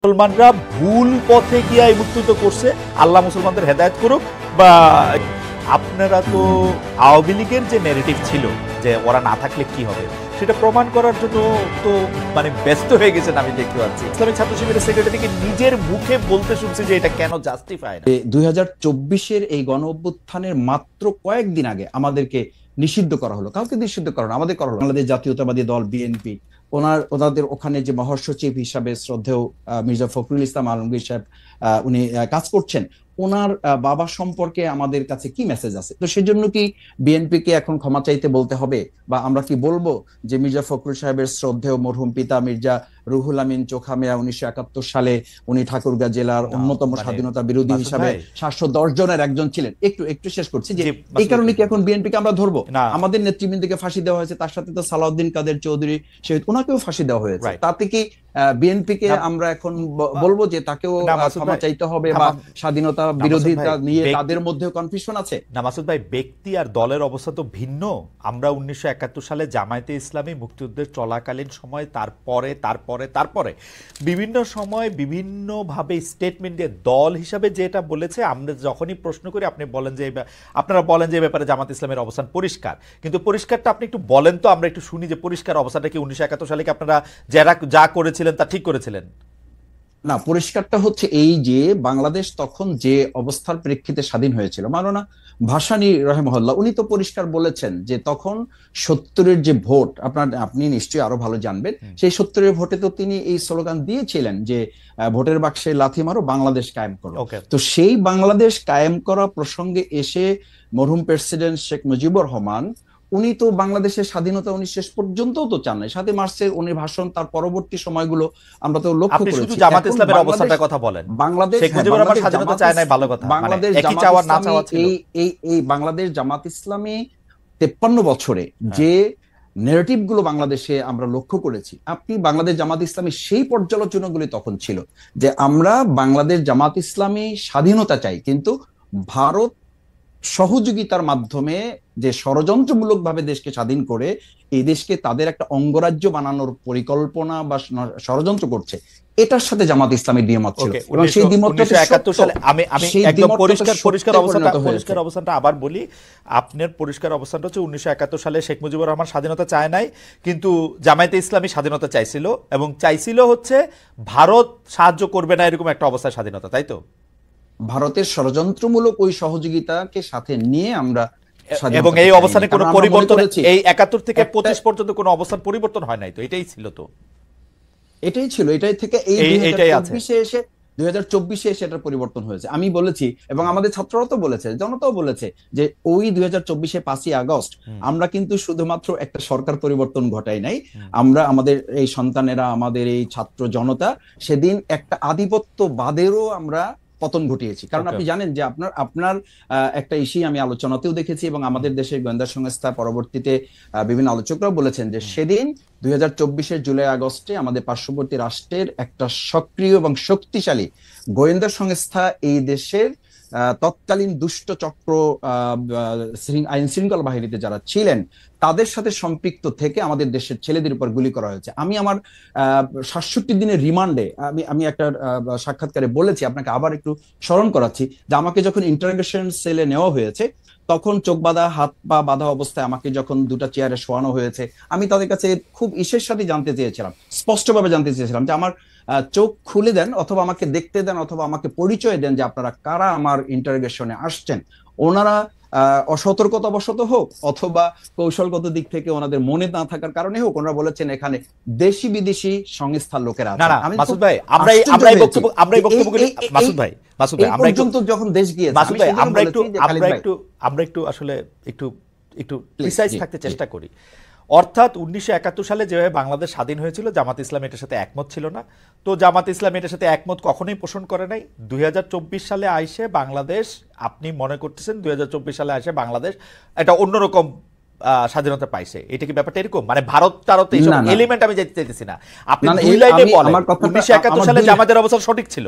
মুসলমানরা ভুল পথে গিয়ে এই মুক্তিযুদ্ধ করছে, আল্লাহ মুসলমানদের হেদায়েত করুক। বা আপনারা তো আওয়ামী লীগের যে ন্যারেটিভ ছিল যে ওরা না থাকলে কি হবে সেটা প্রমাণ করার জন্য তো মানে ব্যস্ত হয়ে গেছেন আমি দেখতে পাচ্ছি। ইসলামী ছাত্র শিবিরের সেক্রেটারিকে নিজের মুখে বলতে শুনছি যে এটা কেন জাস্টিফাই না। 2024-এর এই গণ অভ্যুত্থানের মাত্র কয়েকদিন আগে আমাদেরকে নিষিদ্ধ করা হলো, কাউকে নিষিদ্ধ করা হলো, আমাদের করা হলো। বাংলাদেশ জাতীয়তাবাদী দল বিএনপি ওনাদের ওখানে যে মহাসচিব হিসাবে শ্রদ্ধেয় মির্জা ফখরুল ইসলাম আলমগীর সাহেব উনি কাজ করছেন, ওনার বাবা সম্পর্কে আমাদের কাছে কি মেসেজ আছে? তো সেজন্য কি বিএনপি কে এখন ক্ষমা চাইতে বলতে হবে, বা আমরা কি বলবো যে মির্জা ফখরুল সাহেবের শ্রদ্ধেয় মরহুম পিতা মির্জা রুহুল আমিন চোখা মিয়া 1971 সালে উনি ঠাকুরগাঁ জেলার অন্যতম স্বাধীনতা বিরোধী হিসাবে 710 জনের একজন ছিলেন। একটু শেষ করছি যে এই কারণে কি এখন বিএনপি কে আমরা ধরবো? আমাদের নেতৃবৃন্দকে ফাঁসি দেওয়া হয়েছে, তার সাথে তো সালাউদ্দিন কাদের চৌধুরী শহীদ, ওনাকেও ফাঁসি দেওয়া হয়েছে। তাতে কি বিএনপি কে আমরা এখন বলবো যে তাকেও ক্ষমা চাইতে হবে, বা স্বাধীনতা বিরোধিতা নিয়ে তাদের মধ্যে কনফিউশন আছে? না মাসুদ ভাই, ব্যক্তি আর দলের অবস্থা তো ভিন্ন। আমরা 1971 সালে জামায়াতে ইসলামী মুক্তিযুদ্ধের চলাকালীন সময় তারপরে বিভিন্ন সময় বিভিন্নভাবে স্টেটমেন্ট দিয়ে দল হিসাবে যেটা বলেছে, আমরা যখনই প্রশ্ন করি আপনারা বলেন যে ব্যাপারে জামাত ইসলামের অবস্থান পরিষ্কার, কিন্তু পরিষ্কারটা আপনি একটু বলেন তো, আমরা একটু শুনি যে পরিষ্কার অবস্থাটা কি 1971 সালে কি আপনারা যা করেছিলেন তা ঠিক করেছিলেন? না, পরিষ্কারটা হচ্ছে এই যে বাংলাদেশ তখন যে অবস্থার প্রেক্ষিতে স্বাধীন হয়েছিল, মাওলানা ভাসানী রাহিমাহুল্লাহ উনি তো পরিষ্কার বলেছেন যে তখন 70-এর যে ভোট, আপনি নিশ্চয়ই আরো ভালো জানবেন, সেই 70-এর ভোটে তো তিনি এই স্লোগান দিয়েছিলেন যে ভোটের বাক্সে লাথি মারো, বাংলাদেশ কায়েম করো। তো সেই বাংলাদেশ কায়েম করা প্রসঙ্গে এসে মরহুম প্রেসিডেন্ট শেখ মুজিবুর রহমান উনি তো বাংলাদেশের স্বাধীনতা উনি শেষ পর্যন্ত তো চান নাই। 7 মার্চের উনি ভাষণ, তার পরবর্তী সময়গুলো আমরা তো লক্ষ্য করেছি। আপনি শুধু জামাত ইসলামের অবস্থাটার কথা বলেন, বাংলাদেশ শেখ মুজিবুর রহমান স্বাধীনতা চায় নাই, ভালো কথা, বাংলাদেশ একই চাওয়া না চাওয়া ছিল। এই বাংলাদেশ জামাত ইসলামী 53 বছরে যে ন্যারেটিভ গুলো বাংলাদেশে আমরা লক্ষ্য করেছি, আপনি বাংলাদেশ জামাত ইসলামী সেই পর্যালোচনাগুলি তখন ছিল যে আমরা বাংলাদেশ জামাত ইসলামী স্বাধীনতা চাই, কিন্তু ভারত সহযোগিতার মাধ্যমে যে ষড়যন্ত্রমূলক ভাবে দেশকে স্বাধীন করে এই দেশকে তাদের একটা অঙ্গরাজ্য বানানোর পরিকল্পনা বা ষড়যন্ত্র করছে, এটার সাথে জামাত ইসলামের দ্বিমত ছিল। এবং সেই দ্বিমতটা 1971 সালে আমি একদম পরিষ্কার অবস্থানটা আবার বলি, আপনার পরিষ্কার অবস্থানটা হচ্ছে 1971 সালে শেখ মুজিবুর রহমান স্বাধীনতা চায় নাই, কিন্তু জামায়াতে ইসলামী স্বাধীনতা চাইছিল, এবং চাইছিল হচ্ছে ভারত সাহায্য করবে না এরকম একটা অবস্থায় স্বাধীনতা, তাই তো? ভারতের ষড়যন্ত্রমূলক ওই সহযোগিতাকে সাথে নিয়ে আমরা, এবং এই অবস্থানে কোনো পরিবর্তন, এই 71 থেকে 25 পর্যন্ত কোনো অবস্থান পরিবর্তন হয় নাই, তো এটাই ছিল, তো এটাই ছিল, এটাই থেকে এই 2024-এ এসে এটার পরিবর্তন হয়েছে। আমি বলেছি এবং আমাদের ছাত্ররাও তো বলেছে, জনতাও বলেছে যে ওই 2024-এ 5ই আগস্ট আমরা কিন্তু শুধুমাত্র একটা সরকার পরিবর্তন ঘটাই নাই, আমরা আমাদের এই সন্তানেরা, আমাদের এই ছাত্র জনতা সেদিন একটা আধিপত্যবাদেরও আমরা পতন ঘটিয়েছি। কারণ আপনি জানেন যে আপনার একটা ইস্যু আমি আলোচনাতেও দেখেছি, এবং আমাদের দেশের গোয়েন্দা সংস্থা পরবর্তীতে বিভিন্ন আলোচকরাও বলেছেন যে সেদিন 2024-এর জুলাই আগস্টে আমাদের পার্শ্ববর্তী রাষ্ট্রের একটা সক্রিয় এবং শক্তিশালী গোয়েন্দা সংস্থা এই দেশের তৎকালীন দুষ্ট চক্র আইন শৃঙ্খলা বাহিনীতে যারা ছিলেন তাদের সাথে সম্পৃক্ত থেকে আমাদের দেশের ছেলেদের উপর গুলি করা হয়েছে। আমি আমার 67 দিনের রিমান্ডে আমি একটা সাক্ষাৎকারে বলেছি, আপনাকে আবার একটু স্মরণ করাচ্ছি, যে আমাকে যখন ইন্টারোগেশন সেলে নেওয়া হয়েছে তখন চোখ বাঁধা, হাত পা বাঁধা অবস্থায় আমাকে যখন দুটা চেয়ারে শোয়ানো হয়েছে, আমি তাদের কাছে খুব ইসের সাথে জানতে চেয়েছিলাম, স্পষ্টভাবে জানতে চেয়েছিলাম যে আমার চোখ খুলে দেন, অথবা আমাকে দেখতে দেন, অথবা আমাকে পরিচয় দেন যে আপনারা কারা আমার ইন্টারোগেশনে আসছেন। ওনারা অসতর্কতাবশত হোক অথবা কৌশলগত দিক থেকে ওনাদের মনে না থাকার কারণে হোক, ওনারা বলেছেন এখানে দেশি বিদেশি সংস্থার লোকেরা আছে। মাসুদ ভাই, যখন দেশ গিয়ে আমরা একটু আসলে একটু প্রিসাইজ থাকতে চেষ্টা করি। অর্থাৎ 1971 সালে যেভাবে বাংলাদেশ স্বাধীন হয়েছিল, জামাত ইসলাম এটার সাথে একমত ছিল না, তো জামাত ইসলাম এটার সাথে একমত কখনোই পোষণ করে নাই। 2024 সালে আইসে বাংলাদেশ, আপনি মনে করতেছেন 2024 সালে আইসে বাংলাদেশ এটা অন্যরকম স্বাধীনতা পাইছে, এটা কি ব্যাপারটা এরকম? মানে ভারত টারত এইসব এলিমেন্ট আমি যেতে চাইতেছি না, আপনি দুই লাইনে বলেন 1971 সালে জামাতের অবস্থান সঠিক ছিল।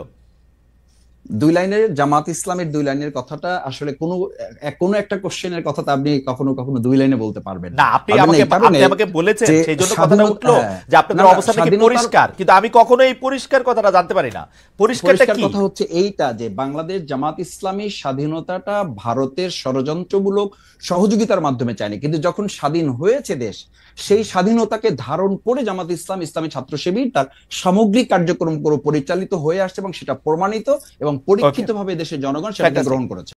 দুই লাইনের জামাত ইসলামের দুই লাইনের কথাটা আসলে কোনো একটা কোশ্চেনের কথা আপনি কখনো কখনো দুই লাইনে বলতে পারবেন না। আপনি আমাকে বলেছেন, সেই জন্য কথাটা উঠলো যে আপনাদের অবস্থা কি পরিষ্কার, কিন্তু আমি কখনো এই পরিষ্কার কথাটা জানতে পারি না। পরিষ্কারটা কি? কথা হচ্ছে এইটা যে বাংলাদেশ জামাত ইসলামী স্বাধীনতাটা ভারতের ষড়যন্ত্রমূলক সহযোগিতার মাধ্যমে চায়নি, কিন্তু যখন স্বাধীন হয়েছে দেশ, সেই স্বাধীনতাকে ধারণ করে জামাত ইসলাম, ইসলামী ছাত্র শিবির তার সামগ্রিক কার্যক্রম পরিচালিত হয়ে আসছে এবং সেটা প্রমাণিত এবং পরীক্ষিতভাবে দেশের জনগণ সেটাকে গ্রহণ করেছে।